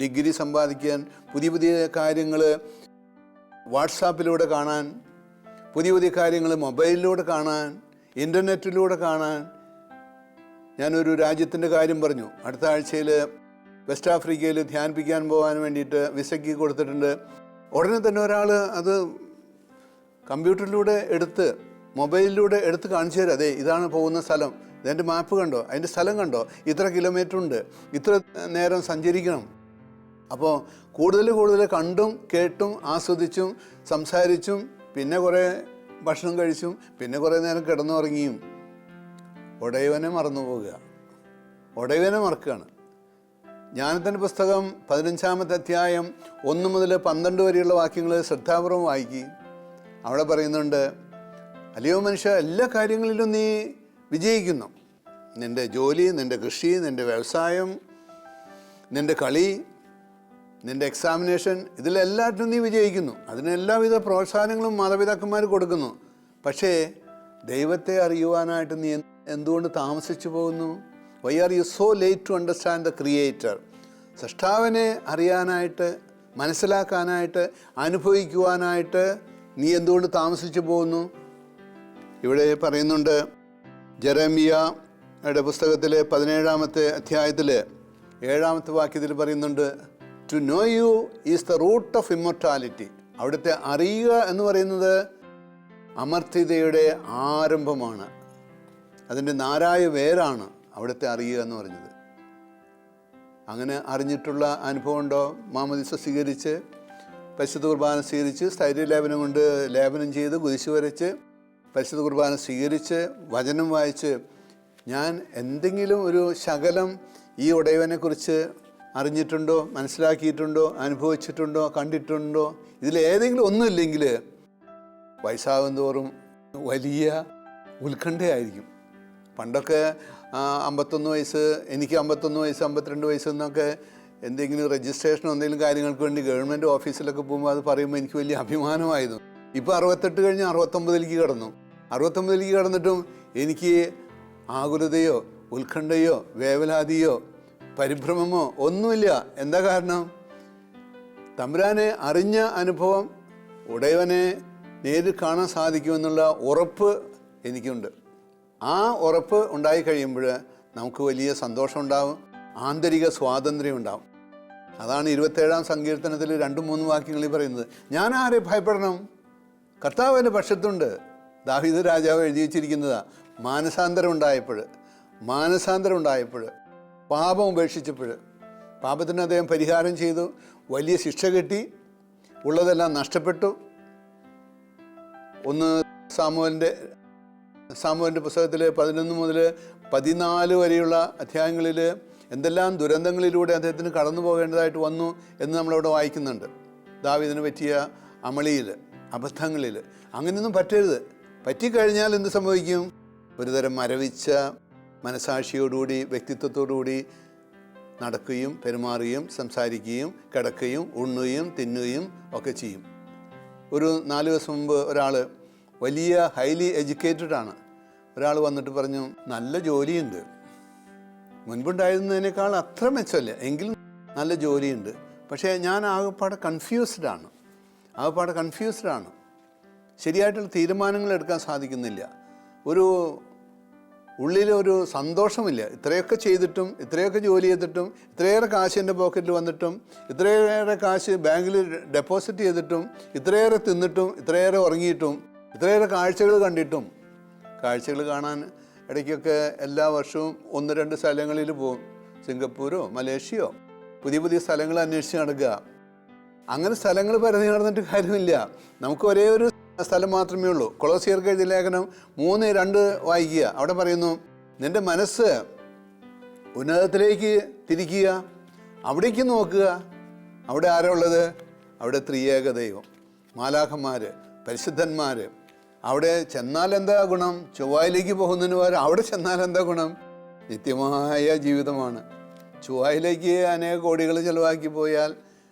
ഡിഗ്രി സമ്പാദിക്കാൻ, പുതിയ കാര്യങ്ങൾ വാട്സാപ്പിലൂടെ കാണാൻ, പുതിയ കാര്യങ്ങൾ മൊബൈലിലൂടെ കാണാൻ, ഇൻ്റർനെറ്റിലൂടെ കാണാൻ. ഞാനൊരു രാജ്യത്തിൻ്റെ കാര്യം പറഞ്ഞു. അടുത്ത ആഴ്ചയിൽ വെസ്റ്റ് ആഫ്രിക്കയിൽ ധ്യാനിപ്പിക്കാൻ പോകാൻ വേണ്ടിയിട്ട് വിസയ്ക്ക് കൊടുത്തിട്ടുണ്ട്. ഉടനെ തന്നെ ഒരാൾ അത് കമ്പ്യൂട്ടറിലൂടെ എടുത്ത്, മൊബൈലിലൂടെ എടുത്ത് കാണിച്ചു തരാം. അതെ, ഇതാണ് പോകുന്ന സ്ഥലം, ഇതിൻ്റെ മാപ്പ് കണ്ടോ, അതിൻ്റെ സ്ഥലം കണ്ടോ, ഇത്ര കിലോമീറ്റർ ഉണ്ട്, ഇത്ര നേരം സഞ്ചരിക്കണം. അപ്പോൾ കൂടുതൽ കണ്ടും കേട്ടും ആസ്വദിച്ചും സംസാരിച്ചും പിന്നെ കുറേ ഭക്ഷണം കഴിച്ചും പിന്നെ കുറേ നേരം കിടന്നുറങ്ങിയും ഉടയവനെ മറന്നു പോവുക, ഉടയവനെ മറക്കുകയാണ്. ജ്ഞാനത്തിൻ്റെ പുസ്തകം 15-ാമത്തെ അധ്യായം 1 മുതൽ 12 വരെയുള്ള വാക്യങ്ങൾ ശ്രദ്ധാപൂർവം വായിക്കുക. അവിടെ പറയുന്നുണ്ട്, അല്ലയോ മനുഷ്യ, എല്ലാ കാര്യങ്ങളിലും നീ വിജയിക്കുന്നു, നിൻ്റെ ജോലി, നിൻ്റെ കൃഷി, നിൻ്റെ വ്യവസായം, നിൻ്റെ കളി, നിൻ്റെ എക്സാമിനേഷൻ, ഇതിലെല്ലാറ്റിനും നീ വിജയിക്കുന്നു. അതിന് എല്ലാവിധ പ്രോത്സാഹനങ്ങളും മാതാപിതാക്കന്മാർ കൊടുക്കുന്നു. പക്ഷേ ദൈവത്തെ അറിയുവാനായിട്ട് നീ എന്തുകൊണ്ട് താമസിച്ചു പോകുന്നു? Why are you so late to understand the creator? സൃഷ്ടാവിനെ അറിയാനായിട്ട്, മനസ്സിലാക്കാനായിട്ട്, അനുഭവിക്കുവാനായിട്ട് നീ എന്തുകൊണ്ട് താമസിച്ചു പോകുന്നു? ഇവിടെ പറയുന്നുണ്ട്, ജെറമിയയുടെ പുസ്തകത്തിലെ 17-ാമത്തെ അധ്യായത്തിൽ 7-ാമത്തെ വാക്യത്തിൽ പറയുന്നുണ്ട്, to know you is the root of immortality. അവിടുത്തെ അറിയുക എന്ന് പറയുന്നത് അമർത്യതയുടെ ആരംഭമാണ്. അതിൻ്റെ നാരായ വേരാണ് അവിടുത്തെ അറിയുക എന്ന് പറഞ്ഞത്. അങ്ങനെ അറിഞ്ഞിട്ടുള്ള അനുഭവം ഉണ്ടോ? മാമോദീസ സ്വീകരിച്ച്, പരിശുദ്ധ കുർബാന സ്വീകരിച്ച്, സ്ഥൈര്യലേപനം കൊണ്ട് ലേപനം ചെയ്ത് കുരിശ് വരച്ച്, പരിശുദ്ധ കുർബാന സ്വീകരിച്ച്, വചനം വായിച്ച്, ഞാൻ എന്തെങ്കിലും ഒരു ശകലം ഈ ഉടയവനെക്കുറിച്ച് അറിഞ്ഞിട്ടുണ്ടോ, മനസ്സിലാക്കിയിട്ടുണ്ടോ, അനുഭവിച്ചിട്ടുണ്ടോ, കണ്ടിട്ടുണ്ടോ? ഇതിലേതെങ്കിലും ഒന്നുമില്ലെങ്കിൽ വയസ്സാകും തോറും വലിയ ഉത്കണ്ഠയായിരിക്കും. പണ്ടൊക്കെ 51 വയസ്സ്, എനിക്ക് 51 വയസ്സ്, 52 വയസ്സ് എന്നൊക്കെ എന്തെങ്കിലും രജിസ്ട്രേഷനോ എന്തെങ്കിലും കാര്യങ്ങൾക്ക് വേണ്ടി ഗവൺമെൻറ് ഓഫീസിലൊക്കെ പോകുമ്പോൾ അത് പറയുമ്പോൾ എനിക്ക് വലിയ അഭിമാനമായിരുന്നു. ഇപ്പോൾ 68 കഴിഞ്ഞ് 69ലേക്ക് കടന്നു. 69ലേക്ക് കടന്നിട്ടും എനിക്ക് ആകുലതയോ ഉത്കണ്ഠയോ വേവലാതിയോ പരിഭ്രമമോ ഒന്നുമില്ല. എന്താ കാരണം? തമ്പുരാനെ അറിഞ്ഞ അനുഭവം, ഉടയവനെ നേരിൽ കാണാൻ സാധിക്കുമെന്നുള്ള ഉറപ്പ് എനിക്കുണ്ട്. ആ ഉറപ്പ് ഉണ്ടായി കഴിയുമ്പോൾ നമുക്ക് വലിയ സന്തോഷം ഉണ്ടാവും, ആന്തരിക സ്വാതന്ത്ര്യം ഉണ്ടാവും. അതാണ് 27-ാം സങ്കീർത്തനത്തിൽ 2-3 വാക്യങ്ങളിൽ പറയുന്നത്. ഞാൻ ആരെ ഭയപ്പെടണം? കർത്താവ് എൻ്റെ പക്ഷത്തുണ്ട്. ദാവീദ് രാജാവ് എഴുതി വച്ചിരിക്കുന്നതാണ്. മാനസാന്തരം ഉണ്ടായപ്പോൾ, പാപം ഉപേക്ഷിച്ചപ്പോൾ, പാപത്തിന് അദ്ദേഹം പരിഹാരം ചെയ്തു, വലിയ ശിക്ഷ കിട്ടി, ഉള്ളതെല്ലാം നഷ്ടപ്പെട്ടു. 1 സാമുവേലിൻ്റെ പുസ്തകത്തിൽ 11 മുതൽ 14 വരെയുള്ള അധ്യായങ്ങളിൽ എന്തെല്ലാം ദുരന്തങ്ങളിലൂടെ അദ്ദേഹത്തിന് കടന്നു പോകേണ്ടതായിട്ട് വന്നു എന്ന് നമ്മളവിടെ വായിക്കുന്നുണ്ട്. ദാവീദിന് പറ്റിയ അമളിയിൽ, അബദ്ധങ്ങളിൽ. അങ്ങനെയൊന്നും പറ്റരുത്. പറ്റിക്കഴിഞ്ഞാൽ എന്ത് സംഭവിക്കും? ഒരുതരം മരവിച്ച മനസാക്ഷിയോടുകൂടി, വ്യക്തിത്വത്തോടുകൂടി നടക്കുകയും പെരുമാറുകയും സംസാരിക്കുകയും കിടക്കുകയും ഉണ്ണുകയും തിന്നുകയും ഒക്കെ ചെയ്യും. ഒരു 4 ദിവസം മുമ്പ് ഒരാൾ, വലിയ ഹൈലി എഡ്യൂക്കേറ്റഡ് ആണ്, ഒരാൾ വന്നിട്ട് പറഞ്ഞു, നല്ല ജോലിയുണ്ട്, മുൻപുണ്ടായിരുന്നതിനേക്കാൾ അത്ര മെച്ചമല്ല, എങ്കിലും നല്ല ജോലിയുണ്ട്, പക്ഷേ ഞാൻ ആകെപ്പാടെ കൺഫ്യൂസ്ഡാണ്. ശരിയായിട്ടുള്ള തീരുമാനങ്ങൾ എടുക്കാൻ സാധിക്കുന്നില്ല. ഉള്ളിലൊരു സന്തോഷമില്ല. ഇത്രയൊക്കെ ചെയ്തിട്ടും, ഇത്രയൊക്കെ ജോലി ചെയ്തിട്ടും, ഇത്രയേറെ കാശ് എൻ്റെ പോക്കറ്റിൽ വന്നിട്ടും, ഇത്രയേറെ കാശ് ബാങ്കിൽ ഡെപ്പോസിറ്റ് ചെയ്തിട്ടും, ഇത്രയേറെ തിന്നിട്ടും, ഇത്രയേറെ ഉറങ്ങിയിട്ടും, ഇത്രയേറെ കാഴ്ചകൾ കണ്ടിട്ടും. കാഴ്ചകൾ കാണാൻ ഇടയ്ക്കൊക്കെ എല്ലാ വർഷവും 1-2 സ്ഥലങ്ങളിൽ പോകും. സിംഗപ്പൂരോ മലേഷ്യയോ പുതിയ പുതിയ സ്ഥലങ്ങൾ അന്വേഷിച്ച് നടക്കുക. അങ്ങനെ സ്ഥലങ്ങൾ പരതി നടന്നിട്ട് കാര്യമില്ല. നമുക്ക് ഒരേ ഒരു സ്ഥലം മാത്രമേ ഉള്ളൂ. കൊളോസിയർക്ക് എഴുതിയ ലേഖനം 3:2 വായിക്കുക. അവിടെ പറയുന്നു, നിൻ്റെ മനസ്സ് ഉന്നതത്തിലേക്ക് തിരിക്കുക, അവിടേക്ക് നോക്കുക. അവിടെ ആരാ ഉള്ളത്? അവിടെ ത്രിയേക ദൈവം, മാലാഖന്മാർ, പരിശുദ്ധന്മാർ. അവിടെ ചെന്നാൽ എന്താ ഗുണം? ചൊവ്വായിലേക്ക് പോകുന്നതിന് പകരം അവിടെ ചെന്നാൽ എന്താ ഗുണം? നിത്യമായ ജീവിതമാണ്. ചൊവ്വായിലേക്ക് അനേക കോടികൾ ചിലവാക്കി പോയാൽ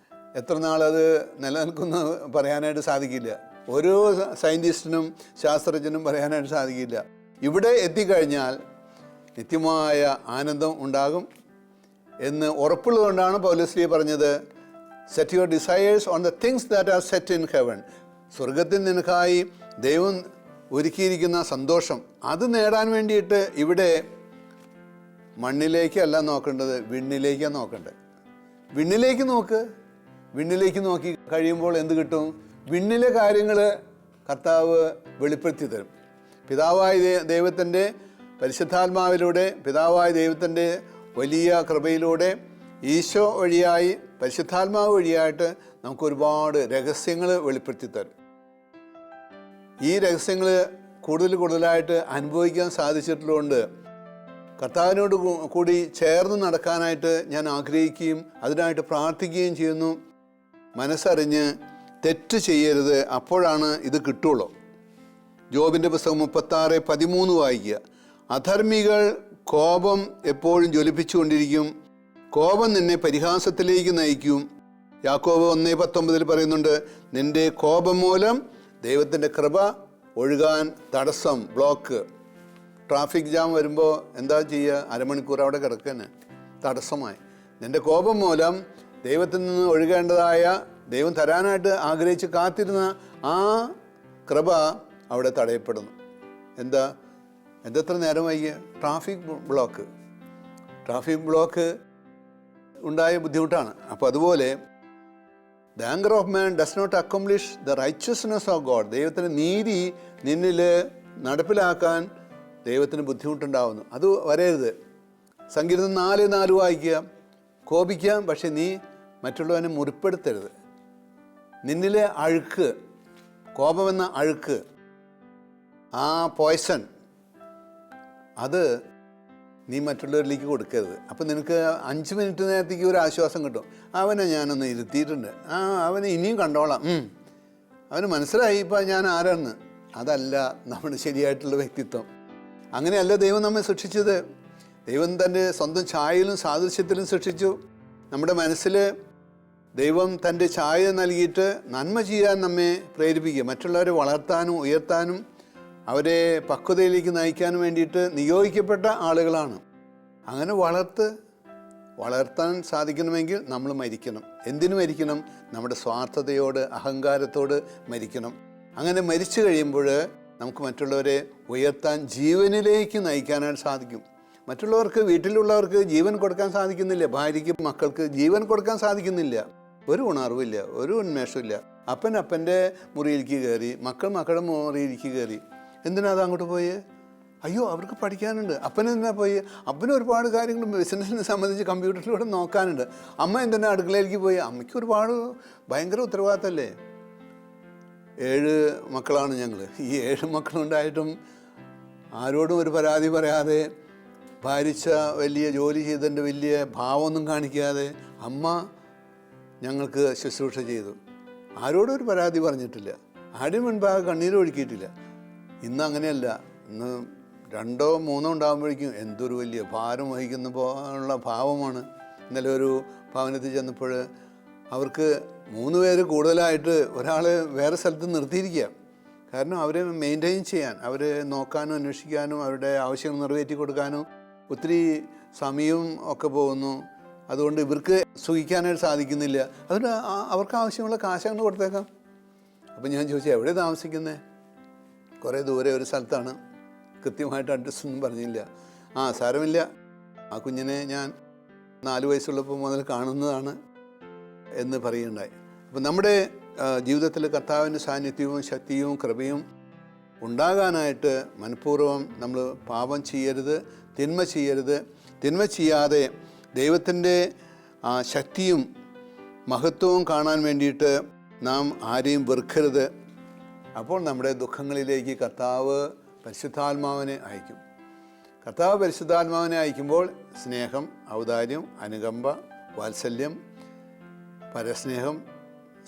എത്ര നാളത് നിലനിൽക്കുന്ന പറയാനായിട്ട് സാധിക്കില്ല. ഓരോ സയൻറ്റിസ്റ്റിനും ശാസ്ത്രജ്ഞനും പറയാനായിട്ട് സാധിക്കില്ല. ഇവിടെ എത്തിക്കഴിഞ്ഞാൽ നിത്യമായ ആനന്ദം ഉണ്ടാകും എന്ന് ഉറപ്പുള്ളതുകൊണ്ടാണ് പൗലോസ് പറഞ്ഞത്, set your desires on the things that are set in heaven. സ്വർഗത്തിൽ നിനക്കായി ദൈവം ഒരുക്കിയിരിക്കുന്ന സന്തോഷം, അത് നേടാൻ വേണ്ടിയിട്ട് ഇവിടെ മണ്ണിലേക്കല്ല നോക്കേണ്ടത്, വിണ്ണിലേക്കാണ് നോക്കേണ്ടത്. വിണ്ണിലേക്ക് നോക്കി കഴിയുമ്പോൾ എന്ത് കിട്ടും? വിണ്ണിലെ കാര്യങ്ങൾ കർത്താവ് വെളിപ്പെടുത്തി തരും. പിതാവായ ദൈവത്തിൻ്റെ പരിശുദ്ധാത്മാവിലൂടെ, പിതാവായ ദൈവത്തിൻ്റെ വലിയ കൃപയിലൂടെ, ഈശോ വഴിയായി, പരിശുദ്ധാത്മാവ് വഴിയായിട്ട് നമുക്ക് ഒരുപാട് രഹസ്യങ്ങൾ വെളിപ്പെടുത്തി തരും. ഈ രഹസ്യങ്ങൾ കൂടുതലായിട്ട് അനുഭവിക്കാൻ സാധിച്ചിട്ടുള്ളതുകൊണ്ട് കർത്താവിനോട് കൂടി ചേർന്ന് നടക്കാനായിട്ട് ഞാൻ ആഗ്രഹിക്കുകയും അതിനായിട്ട് പ്രാർത്ഥിക്കുകയും ചെയ്യുന്നു. മനസ്സറിഞ്ഞ് തെറ്റ് ചെയ്യരുത്, അപ്പോഴാണ് ഇത് കിട്ടുള്ളൂ. ജോബിൻ്റെ പുസ്തകം 36:13 വായിക്കുക. അധർമ്മികൾ കോപം എപ്പോഴും ജ്വലിപ്പിച്ചുകൊണ്ടിരിക്കും. കോപം നിന്നെ പരിഹാസത്തിലേക്ക് നയിക്കും. യാക്കോബ് 1:19 പറയുന്നുണ്ട്, നിന്റെ കോപം മൂലം ദൈവത്തിൻ്റെ കൃപ ഒഴുകാൻ തടസ്സം, ബ്ലോക്ക്. ട്രാഫിക് ജാം വരുമ്പോൾ എന്താ ചെയ്യുക? അരമണിക്കൂർ അവിടെ കിടക്കാന് തടസ്സമായി. നിന്റെ കോപം മൂലം ദൈവത്തിൽ നിന്ന് ഒഴുകേണ്ടതായ, ദൈവം തരാനായിട്ട് ആഗ്രഹിച്ച് കാത്തിരുന്ന ആ കൃപ അവിടെ തടയപ്പെടുന്നു. എന്തത്ര നേരം വൈകിയ? ട്രാഫിക് ബ്ലോക്ക് ഉണ്ടായ ബുദ്ധിമുട്ടാണ്. അപ്പോൾ അതുപോലെ the anchor of man does not accomplish the righteousness of God. ദൈവത്തിൻ്റെ നീതി നിന്നിൽ നടപ്പിലാക്കാൻ ദൈവത്തിന് ബുദ്ധിമുട്ടുണ്ടാവുന്നു. അത് വരരുത്. സങ്കീർത്തനം 4:4 വായിക്കുക. കോപിക്കാം, പക്ഷെ നീ മറ്റുള്ളവനെ മുറിപ്പെടുത്തരുത്. നിന്നിലെ അഴുക്ക്, കോപമെന്ന അഴുക്ക്, ആ പോയ്സൺ, അത് നീ മറ്റുള്ളവരിലേക്ക് കൊടുക്കരുത്. അപ്പം നിനക്ക് 5 മിനിറ്റ് നേരത്തേക്ക് ഒരു ആശ്വാസം കിട്ടും. അവനെ ഞാനൊന്ന് ഇരുത്തിയിട്ടുണ്ട്, അവനെ ഇനിയും കണ്ടോളാം, അവന് മനസ്സിലായി ഇപ്പം ഞാൻ ആരാണെന്ന്. അതല്ല നമ്മുടെ ശരിയായിട്ടുള്ള വ്യക്തിത്വം. അങ്ങനെയല്ല ദൈവം നമ്മെ സൃഷ്ടിച്ചത്. ദൈവം തൻ്റെ സ്വന്തം ഛായയിലും സാദൃശ്യത്തിലും സൃഷ്ടിച്ചു. നമ്മുടെ മനസ്സിൽ ദൈവം തൻ്റെ ഛായ നൽകിയിട്ട് നന്മ ചെയ്യാൻ നമ്മെ പ്രേരിപ്പിക്കുക. മറ്റുള്ളവരെ വളർത്താനും ഉയർത്താനും അവരെ പക്വതയിലേക്ക് നയിക്കാനും വേണ്ടിയിട്ട് നിയോഗിക്കപ്പെട്ട ആളുകളാണ്. അങ്ങനെ വളർത്താൻ സാധിക്കണമെങ്കിൽ നമ്മൾ മരിക്കണം. എന്തിനു മരിക്കണം? നമ്മുടെ സ്വാർത്ഥതയോട്, അഹങ്കാരത്തോട് മരിക്കണം. അങ്ങനെ മരിച്ചു കഴിയുമ്പോൾ നമുക്ക് മറ്റുള്ളവരെ ഉയർത്താൻ, ജീവനിലേക്ക് നയിക്കാനായിട്ട് സാധിക്കും. മറ്റുള്ളവർക്ക്, വീട്ടിലുള്ളവർക്ക് ജീവൻ കൊടുക്കാൻ സാധിക്കുന്നില്ല. ഭാര്യയ്ക്ക്, മക്കൾക്ക് ജീവൻ കൊടുക്കാൻ സാധിക്കുന്നില്ല. ഒരു ഉണർവില്ല, ഒരു ഉന്മേഷമില്ല. അപ്പൻ്റെ മുറിയിലേക്ക് കയറി, മക്കളുടെ മുറിയിലേക്ക് കയറി. എന്തിനാ അത് അങ്ങോട്ട് പോയേ? അയ്യോ, അവർക്ക് പഠിക്കാനുണ്ട്. അപ്പനെന്തിനാ പോയി? അപ്പന് ഒരുപാട് കാര്യങ്ങൾ ബിസിനസ്സിനെ സംബന്ധിച്ച് കമ്പ്യൂട്ടറിലൂടെ നോക്കാനുണ്ട്. അമ്മ എന്തിനാ അടുക്കളയിലേക്ക് പോയി? അമ്മയ്ക്ക് ഒരുപാട് ഭയങ്കര ഉത്തരവാദിത്തമല്ലേ. 7 മക്കളാണ് ഞങ്ങൾ. ഈ 7 മക്കളുണ്ടായിട്ടും ആരോടും ഒരു പരാതി പറയാതെ, ഭാരിച്ച വലിയ ജോലി ചെയ്തതിൻ്റെ വലിയ ഭാവമൊന്നും കാണിക്കാതെ അമ്മ ഞങ്ങൾക്ക് ശുശ്രൂഷ ചെയ്തു. ആരോടും ഒരു പരാതി പറഞ്ഞിട്ടില്ല. ആരും മുൻപാകെ കണ്ണീരൊഴുക്കിയിട്ടില്ല. ഇന്ന് അങ്ങനെയല്ല. ഇന്ന് 2 or 3 ഉണ്ടാകുമ്പോഴേക്കും എന്തൊരു വലിയ ഭാരം വഹിക്കുന്ന പോലുള്ള ഭാവമാണ്. ഇന്നലെ ഒരു ഭവനത്തിൽ ചെന്നപ്പോൾ അവർക്ക് 3 പേര് കൂടുതലായിട്ട് ഒരാൾ വേറെ സ്ഥലത്ത് നിർത്തിയിരിക്കുക. കാരണം അവരെ മെയിൻറ്റെയിൻ ചെയ്യാൻ, അവരെ നോക്കാനും അന്വേഷിക്കാനും അവരുടെ ആവശ്യങ്ങൾ നിറവേറ്റി കൊടുക്കാനും ഒത്തിരി സമയവും ഒക്കെ പോകുന്നു. അതുകൊണ്ട് ഇവർക്ക് സുഖിക്കാനായിട്ട് സാധിക്കുന്നില്ല. അതുകൊണ്ട് അവർക്ക് ആവശ്യമുള്ള കാശ് കൊടുത്തേക്കാം. അപ്പം ഞാൻ ചോദിച്ചു, എവിടെ താമസിക്കുന്നത്? കുറേ ദൂരെ ഒരു സ്ഥലത്താണ്, കൃത്യമായിട്ട് അഡ്രസ്സൊന്നും പറഞ്ഞില്ല. സാരമില്ല, ആ കുഞ്ഞിനെ ഞാൻ 4 വയസ്സുള്ളപ്പോൾ മുതൽ കാണുന്നതാണ് എന്ന് പറയുകയുണ്ടായി. അപ്പം നമ്മുടെ ജീവിതത്തിൽ കർത്താവിൻ്റെ സാന്നിധ്യവും ശക്തിയും കൃപയും ഉണ്ടാകാനായിട്ട് മനഃപൂർവ്വം നമ്മൾ പാപം ചെയ്യരുത്, തിന്മ ചെയ്യരുത്. തിന്മ ചെയ്യാതെ ദൈവത്തിൻ്റെ ശക്തിയും മഹത്വവും കാണാൻ വേണ്ടിയിട്ട് നാം ആരെയും വെറുക്കരുത്. അപ്പോൾ നമ്മുടെ ദുഃഖങ്ങളിലേക്ക് കർത്താവ് പരിശുദ്ധാത്മാവിനെ അയക്കും. കർത്താവ് പരിശുദ്ധാത്മാവിനെ അയക്കുമ്പോൾ സ്നേഹം, ഔദാര്യം, അനുകമ്പ, വാത്സല്യം, പരസ്നേഹം,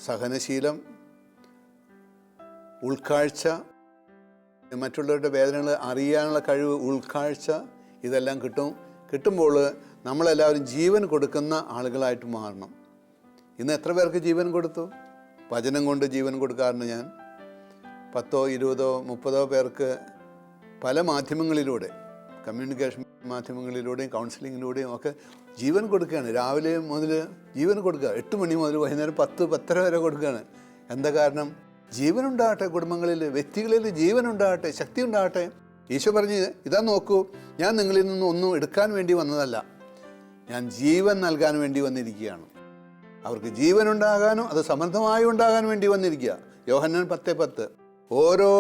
സഹനശീലം, ഉൾക്കാഴ്ച, മറ്റുള്ളവരുടെ വേദനകൾ അറിയാനുള്ള കഴിവ്, ഉൾക്കാഴ്ച, ഇതെല്ലാം കിട്ടുമ്പോൾ നമ്മളെല്ലാവരും ജീവൻ കൊടുക്കുന്ന ആളുകളായിട്ട് മാറണം. ഇന്ന് എത്ര പേർക്ക് ജീവൻ കൊടുത്തു? വചനം കൊണ്ട് ജീവൻ കൊടുക്കാറുണ്ട് ഞാൻ. 10, 20, 30 പേർക്ക് പല മാധ്യമങ്ങളിലൂടെ, കമ്മ്യൂണിക്കേഷൻ മാധ്യമങ്ങളിലൂടെയും കൗൺസിലിങ്ങിലൂടെയും ഒക്കെ ജീവൻ കൊടുക്കുകയാണ്. രാവിലെ മുതൽ ജീവൻ കൊടുക്കുക, 8 മണി മുതൽ വൈകുന്നേരം 10, 10:30 വരെ കൊടുക്കുകയാണ്. എന്താ കാരണം? ജീവനുണ്ടാകട്ടെ, കുടുംബങ്ങളിൽ, വ്യക്തികളിൽ ജീവനുണ്ടാകട്ടെ, ശക്തി ഉണ്ടാകട്ടെ. ഈശോ പറഞ്ഞ്, ഇതാ നോക്കൂ, ഞാൻ നിങ്ങളിൽ നിന്ന് ഒന്നും എടുക്കാൻ വേണ്ടി വന്നതല്ല, ഞാൻ ജീവൻ നൽകാൻ വേണ്ടി വന്നിരിക്കുകയാണ്. അവർക്ക് ജീവൻ ഉണ്ടാകാനും അത് സമൃദ്ധമായി ഉണ്ടാകാൻ വേണ്ടി വന്നിരിക്കുക. യോഹന്നാൻ 10:10. ഓരോ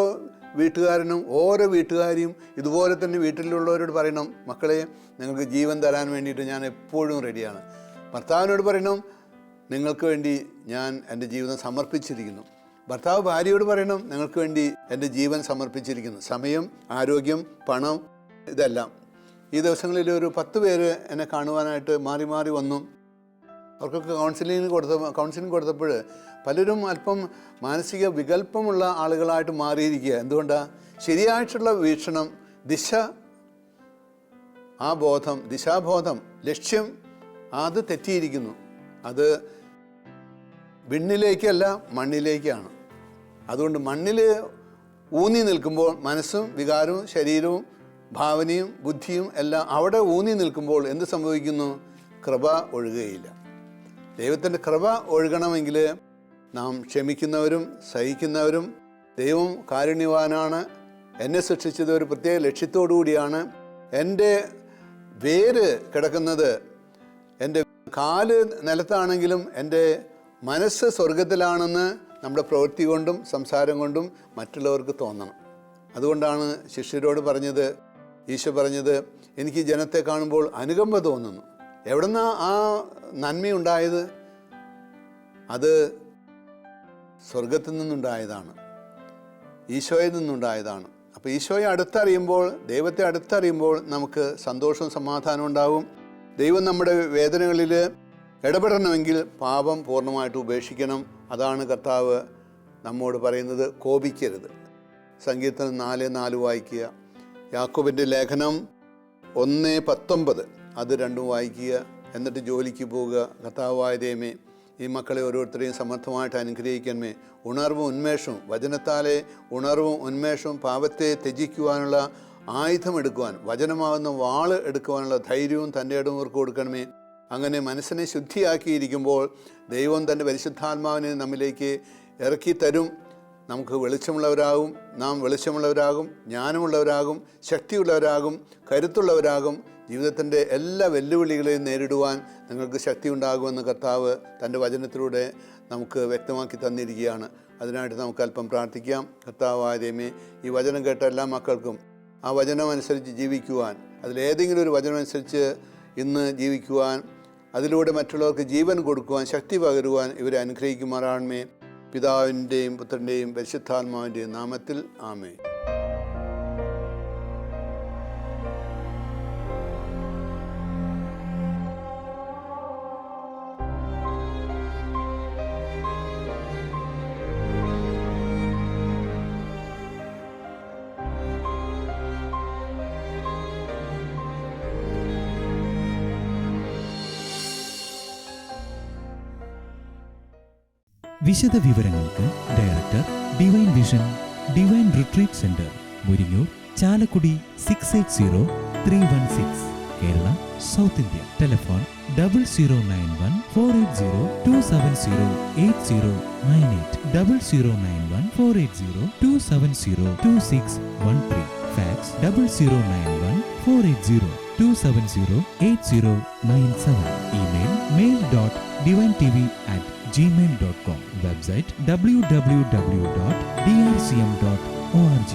വീട്ടുകാരനും ഓരോ വീട്ടുകാരിയും ഇതുപോലെ തന്നെ വീട്ടിലുള്ളവരോട് പറയണം, മക്കളെ, നിങ്ങൾക്ക് ജീവൻ തരാൻ വേണ്ടിയിട്ട് ഞാൻ എപ്പോഴും റെഡിയാണ്. ഭർത്താവിനോട് പറയണം, നിങ്ങൾക്ക് വേണ്ടി ഞാൻ എൻ്റെ ജീവിതം സമർപ്പിച്ചിരിക്കുന്നു. ഭർത്താവ് ഭാര്യയോട് പറയണം, നിങ്ങൾക്ക് വേണ്ടി എൻ്റെ ജീവൻ സമർപ്പിച്ചിരിക്കുന്നു. സമയം, ആരോഗ്യം, പണം, ഇതെല്ലാം. ഈ ദിവസങ്ങളിൽ ഒരു 10 പേര് എന്നെ കാണുവാനായിട്ട് മാറി മാറി വന്നു. അവർക്കൊക്കെ കൗൺസിലിംഗ് കൊടുത്തപ്പോൾ പലരും അല്പം മാനസിക വികല്പമുള്ള ആളുകളായിട്ട് മാറിയിരിക്കുക. എന്തുകൊണ്ടാണ്? ശരിയായിട്ടുള്ള വീക്ഷണം, ദിശ ആ ബോധം, ദിശാബോധം, ലക്ഷ്യം അത് തെറ്റിയിരിക്കുന്നു. അത് വിണ്ണിലേക്കല്ല മണ്ണിലേക്കാണ്. അതുകൊണ്ട് മണ്ണിൽ ഊന്നി നിൽക്കുമ്പോൾ മനസ്സും വികാരവും ശരീരവും ഭാവനയും ബുദ്ധിയും എല്ലാം അവിടെ ഊന്നി നിൽക്കുമ്പോൾ എന്ത് സംഭവിക്കുന്നു? കൃപ ഒഴുകുകയില്ല. ദൈവത്തിൻ്റെ കൃപ ഒഴുകണമെങ്കിൽ നാം ക്ഷമിക്കുന്നവരും സഹിക്കുന്നവരും, ദൈവം കാരുണ്യവാനാണ്, എന്നെ സൃഷ്ടിച്ചത് ഒരു പ്രത്യേക ലക്ഷ്യത്തോടു കൂടിയാണ്, എൻ്റെ വേര് കിടക്കുന്നത്, എൻ്റെ കാല് നിലത്താണെങ്കിലും എൻ്റെ മനസ്സ് സ്വർഗത്തിലാണെന്ന് നമ്മുടെ പ്രവൃത്തി കൊണ്ടും സംസാരം കൊണ്ടും മറ്റുള്ളവർക്ക് തോന്നണം. അതുകൊണ്ടാണ് ശിഷ്യരോട് പറഞ്ഞത്, ഈശോ പറഞ്ഞത്, എനിക്ക് ജനത്തെ കാണുമ്പോൾ അനുകമ്പ തോന്നുന്നു. എവിടുന്നാ ആ നന്മയുണ്ടായത്? അത് സ്വർഗത്തിൽ നിന്നുണ്ടായതാണ്, ഈശോയിൽ നിന്നുണ്ടായതാണ്. അപ്പോൾ ഈശോയെ അടുത്തറിയുമ്പോൾ, ദൈവത്തെ അടുത്തറിയുമ്പോൾ നമുക്ക് സന്തോഷവും സമാധാനവും ഉണ്ടാവും. ദൈവം നമ്മുടെ വേദനകളിൽ ഇടപെടണമെങ്കിൽ പാപം പൂർണ്ണമായിട്ട് ഉപേക്ഷിക്കണം. അതാണ് കർത്താവ് നമ്മോട് പറയുന്നത്, കോപിക്കരുത്. സങ്കീർത്തനം 4:4 വായിക്കുക. യാക്കോബിൻ്റെ ലേഖനം 1:19 അത് 2 വായിക്കുക. എന്നിട്ട് ജോലിക്ക് പോവുക. കർത്താവായ ദൈവമേ, ഈ മക്കളെ ഓരോരുത്തരെയും സമർത്ഥമായിട്ട് അനുഗ്രഹിക്കണമേ. ഉണർവും ഉന്മേഷവും, വചനത്താലെ ഉണർവും ഉന്മേഷവും, പാപത്തെ ത്യജിക്കുവാനുള്ള ആയുധം എടുക്കുവാൻ, വചനമാകുന്ന വാള് എടുക്കുവാനുള്ള ധൈര്യവും തൻ്റെ ഇടവും അവർക്ക് കൊടുക്കണമേ. അങ്ങനെ മനസ്സിനെ ശുദ്ധിയാക്കിയിരിക്കുമ്പോൾ ദൈവം തൻ്റെ പരിശുദ്ധാത്മാവിനെ നമ്മിലേക്ക് ഇറക്കി തരും. നമുക്ക് വെളിച്ചമുള്ളവരാകും, നാം വെളിച്ചമുള്ളവരാകും, ജ്ഞാനമുള്ളവരാകും, ശക്തിയുള്ളവരാകും, കരുത്തുള്ളവരാകും. ജീവിതത്തിൻ്റെ എല്ലാ വെല്ലുവിളികളെയും നേരിടുവാൻ നിങ്ങൾക്ക് ശക്തി ഉണ്ടാകുമെന്ന് കർത്താവ് തൻ്റെ വചനത്തിലൂടെ നമുക്ക് വ്യക്തമാക്കി തന്നിരിക്കുകയാണ്. അതിനായിട്ട് നമുക്ക് അല്പം പ്രാർത്ഥിക്കാം. കർത്താവായ ദൈവമേ, ഈ വചനം കേട്ട എല്ലാ മക്കൾക്കും ആ വചനം അനുസരിച്ച് ജീവിക്കുവാൻ, അതിലേതെങ്കിലും ഒരു വചനം അനുസരിച്ച് ഇന്ന് ജീവിക്കുവാൻ, അതിലൂടെ മറ്റുള്ളവർക്ക് ജീവൻ കൊടുക്കുവാൻ, ശക്തി പകരുവാൻ ഇവരെ അനുഗ്രഹിക്കുമാറാണമേ. പിതാവിൻ്റെയും പുത്രൻ്റെയും പരിശുദ്ധാത്മാവിൻ്റെയും നാമത്തിൽ ആമേൻ. വിശദ വിവരങ്ങൾക്ക് director, divine vision, divine retreat centre, Muringoor, Chalakudy 680316, Kerala, south India. Telephone 0091-480-270-8098, 0091-480-270-2613. Fax 0091-480-270-8097. Email mail.divintv@gmail.com. Website www.drcm.org.